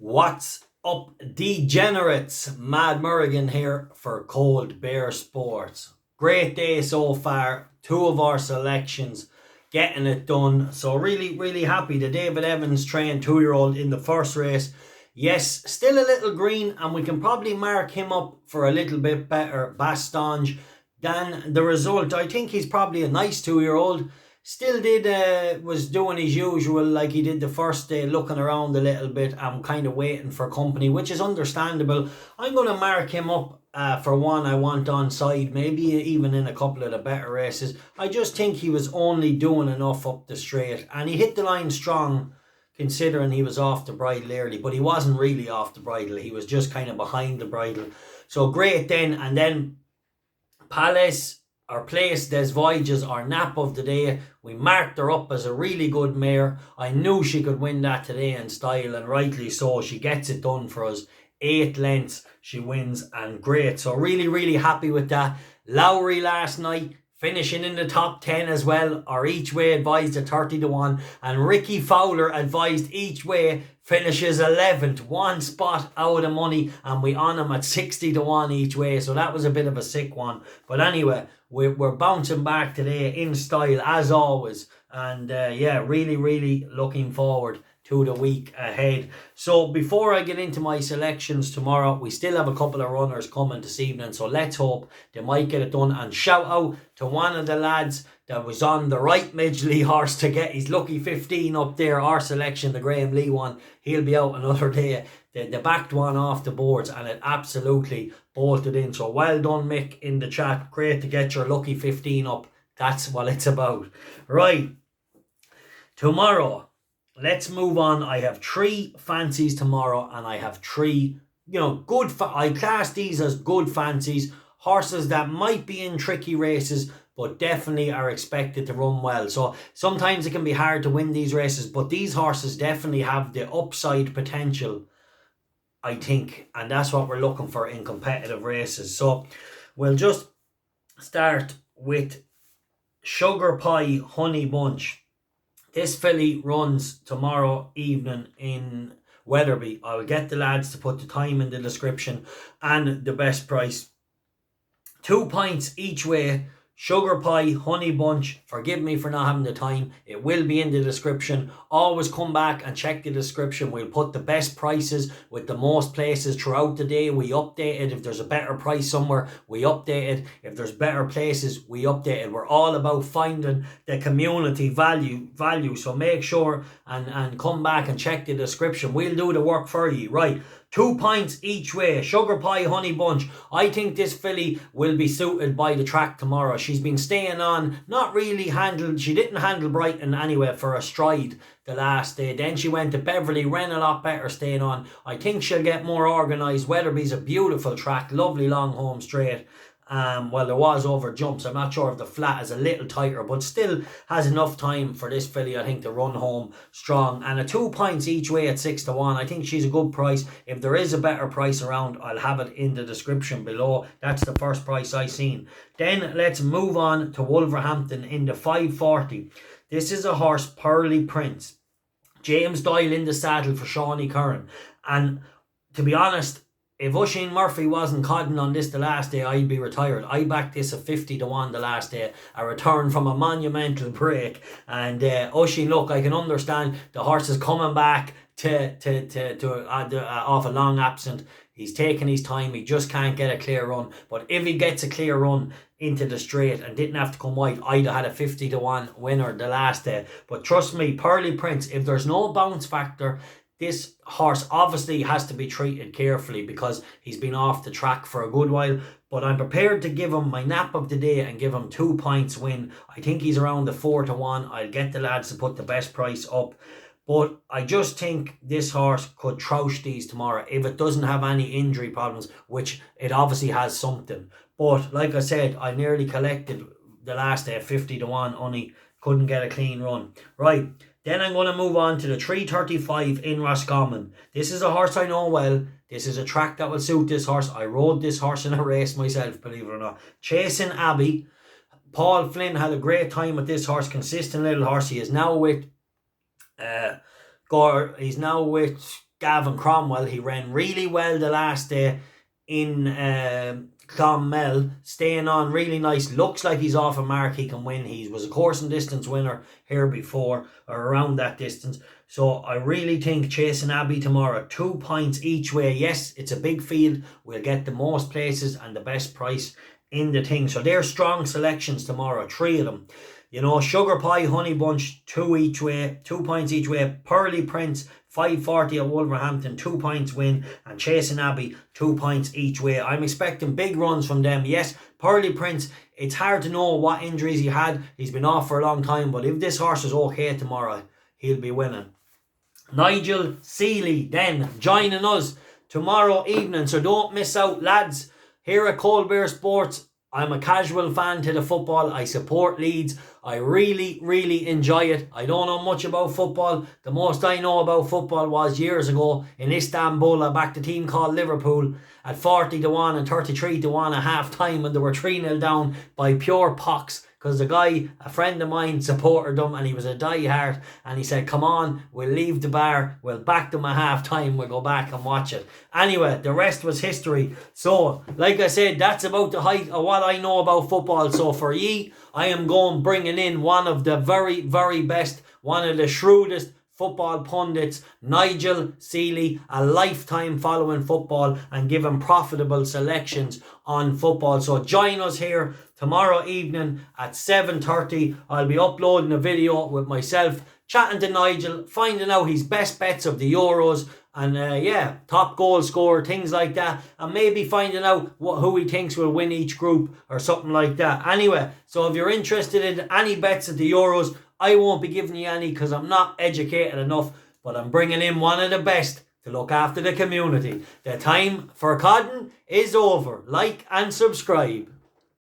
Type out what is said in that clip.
What's up, degenerates? Mad Merrigan here for Coldbeer Sports. Great day so far. Two of our selections getting it done. So really happy. The David Evans trained 2-year-old in the first race. Yes, still a little green, and we can probably mark him up for a little bit better bastonge than the result. I think he's probably a nice 2-year-old. Still was doing his usual like he did the first day, looking around a little bit and kind of waiting for company, which is understandable. I'm going to mark him up for one I want on side, maybe even in a couple of the better races. I just think he was only doing enough up the straight, and he hit the line strong considering he was off the bridle early, but he wasn't really off the bridle. He was just kind of behind the bridle. So great then. And then Place des Voyages, our nap of the day. We marked her up as a really good mare. I knew she could win that today in style, and rightly so. She gets it done for us. 8 lengths she wins, and great. So really happy with that. Lowry last night finishing in the top 10 as well. Our each way advised at 30-1, and Ricky Fowler advised each way finishes 11th, 1 spot out of money, and we on him at 60-1 each way. So that was a bit of a sick one, but anyway, we're bouncing back today in style as always, and yeah, really looking forward to the week ahead. So before I get into my selections tomorrow, we still have a couple of runners coming this evening, so let's hope they might get it done. And shout out to one of the lads that was on the 𝗷𝗵𝗀𝗨𝗪 horse to get his lucky 15 up there, our selection, the Graham Lee one. He'll be out another day. The backed one off the boards, and it absolutely bolted in. So well done, Mick, in the chat. Great to get your lucky 15 up. That's what it's about. Right, tomorrow, let's move on. I have 3 fancies tomorrow, and I have 3, good. I class these as good fancies. Horses that might be in tricky races, but definitely are expected to run well. So sometimes it can be hard to win these races, but these horses definitely have the upside potential, I think, and that's what we're looking for in competitive races. So we'll just start with Sugarpiehoneybunch. This filly runs tomorrow evening in Wetherby. I will get the lads to put the time in the description and the best price. 2 pints each way. Sugarpiehoneybunch. Forgive me for not having the time. It will be in the description. Always come back and check the description. We'll put the best prices with the most places throughout the day. We update it. If there's a better price somewhere, we update it. If there's better places, we update it. We're all about finding the community value. So make sure and come back and check the description. We'll do the work for you. Right. 2 pints each way. Sugarpiehoneybunch. I think this filly will be suited by the track tomorrow. She's been staying on, not really handled. She didn't handle Brighton anyway for a stride the last day. Then she went to Beverly, ran a lot better staying on. I think she'll get more organised. Wetherby's a beautiful track, lovely long home straight. Well, there was over jumps. I'm not sure if the flat is a little tighter, but still has enough time for this filly, I think, to run home strong. And a 2 pints each way at 6-1. I think she's a good price. If there is a better price around, I'll have it in the description below. That's the first price I seen. Then let's move on to Wolverhampton in the 540. This is a horse, Pearly Prince. James Doyle in the saddle for Seanie Curran. And to be honest, if Oisin Murphy wasn't codding on this the last day, I'd be retired. I backed this at 50-1 the last day, a return from a monumental break. And Oisin, look, I can understand the horse is coming back off a long absent. He's taking his time. He just can't get a clear run. But if he gets a clear run into the straight and didn't have to come wide, I'd have had a 50-1 winner the last day. But trust me, Pearly Prince, if there's no bounce factor, this horse obviously has to be treated carefully because he's been off the track for a good while. But I'm prepared to give him my nap of the day and give him 2 pints win. I think he's around the 4-1. I'll get the lads to put the best price up. But I just think this horse could troush these tomorrow if it doesn't have any injury problems, which it obviously has something. But like I said, I nearly collected the last day at 50-1, only couldn't get a clean run. Right. Then I'm going to move on to the 335 in Roscommon. This is a horse I know well. This is a track that will suit this horse. I rode this horse in a race myself, believe it or not. Chasing Abbey. Paul Flynn had a great time with this horse. Consistent little horse. He is now with Gavin Cromwell. He ran really well the last day in Clonmel, staying on really nice. Looks like he's off a mark he can win. He was a course and distance winner here before, or around that distance. So I really think 𝗀𝗏𝗏𝗏 𝗏𝗏𝗏𝗏 tomorrow, 2 points each way. Yes, it's a big field. We'll get the most places and the best price in the thing. So they're strong selections tomorrow, 3 of them. You know, Sugarpiehoneybunch, 2 each way, 2 points each way. Pearly Prince, 5.40 at Wolverhampton, 2 points win. And 𝗀𝗏𝗏𝗏𝗏𝗏, 2 points each way. I'm expecting big runs from them. Yes, Pearly Prince, it's hard to know what injuries he had. He's been off for a long time. But if this horse is okay tomorrow, he'll be winning. Nigel Seeley then joining us tomorrow evening. So don't miss out, lads. Here at Coldbeer Sports, I'm a casual fan to the football. I support Leeds. I really enjoy it. I don't know much about football. The most I know about football was years ago in Istanbul. I backed a team called Liverpool at 40-1 and 33-1 at half time when they were 3-0 down by pure pox. Because the guy, a friend of mine, supported them and he was a diehard, and he said, come on, we'll leave the bar, we'll back them at half time, we'll go back and watch it. Anyway, the rest was history. So, like I said, that's about the height of what I know about football. So for ye, I am going bringing in one of the very best, one of the shrewdest football pundits, Nigel Seeley, a lifetime following football and giving profitable selections on football. So join us here tomorrow evening at 7:30. I'll be uploading a video with myself, chatting to Nigel, finding out his best bets of the Euros, and top goal scorer, things like that, and maybe finding out who he thinks will win each group or something like that. Anyway, so if you're interested in any bets at the Euros, I won't be giving you any because I'm not educated enough, but I'm bringing in one of the best to look after the community. The time for codding is over. Like and subscribe.